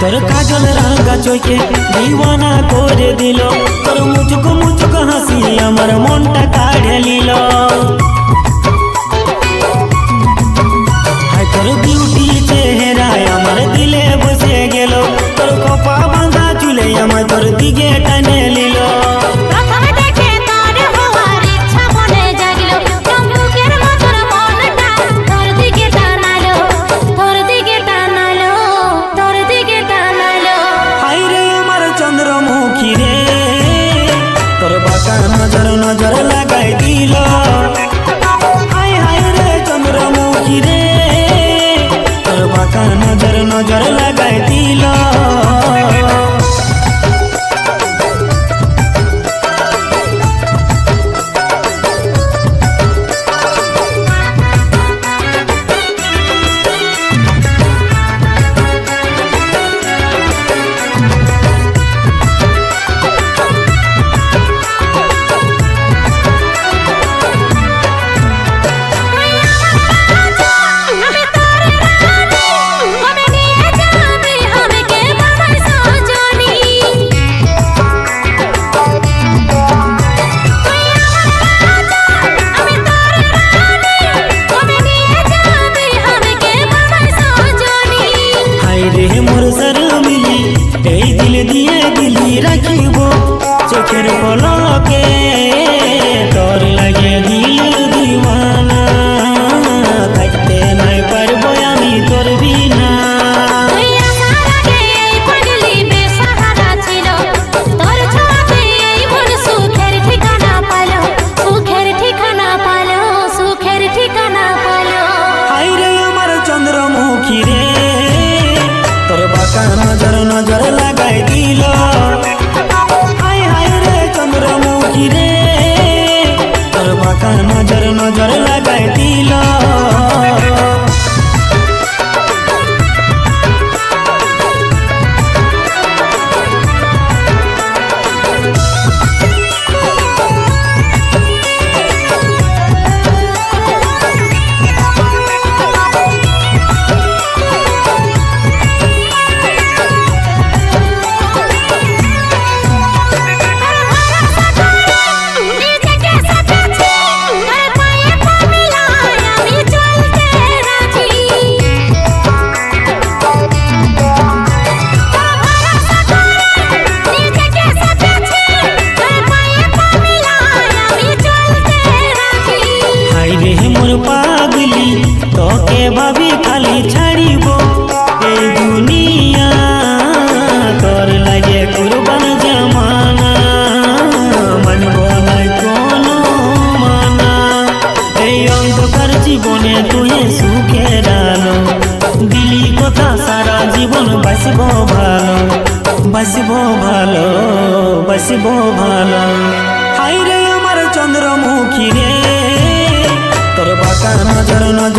তোর কাজল রাঙা চোখে দিওয়ানা করে দিল, তোর মুচুক মুচুক হাসি আমার মনটা কাড়ে নিল। তোর বিউটি চেহারায় আমার দিলে বসে গেল, তোর কপা বাঁধা চুলে আমার তোর দিকে টানে নিল। নজর নজর লাগাই দিল, হায় হায় রে চন্দ্রমুখী রে, তোর বাঁকা নজর নজর লাগাই দিল। এই দিল দিয়ে দিলি রাখিব চোখের পলকে, তোর লাগে দিল দিওয়ানা, থাকতে নাই পারবো আমি তোর বিনা। হায় রে আমার চন্দ্রমুখী রে, তোর বাঁকা নজর নজর লাগাই দিল, হায় হায় রে চন্দ্রমুখী রে, তোর বাঁকা নজর নজর লাগাই দিল। পাগলি তোকে ভাবি খালি ছাড়িব এই দুনিয়া, তোর লাগে কুরবান জামানা, মানব নাই কোনো মানা। এই অন্ধকার জীবনে তুই সুখের আলো দিলি কথা, সারা জীবন বাসিব ভালো, বাসিব ভালো, বাসিব ভালো। হায় রে আমার চন্দ্রমুখী রে, তোর বাঁকা নজর নজর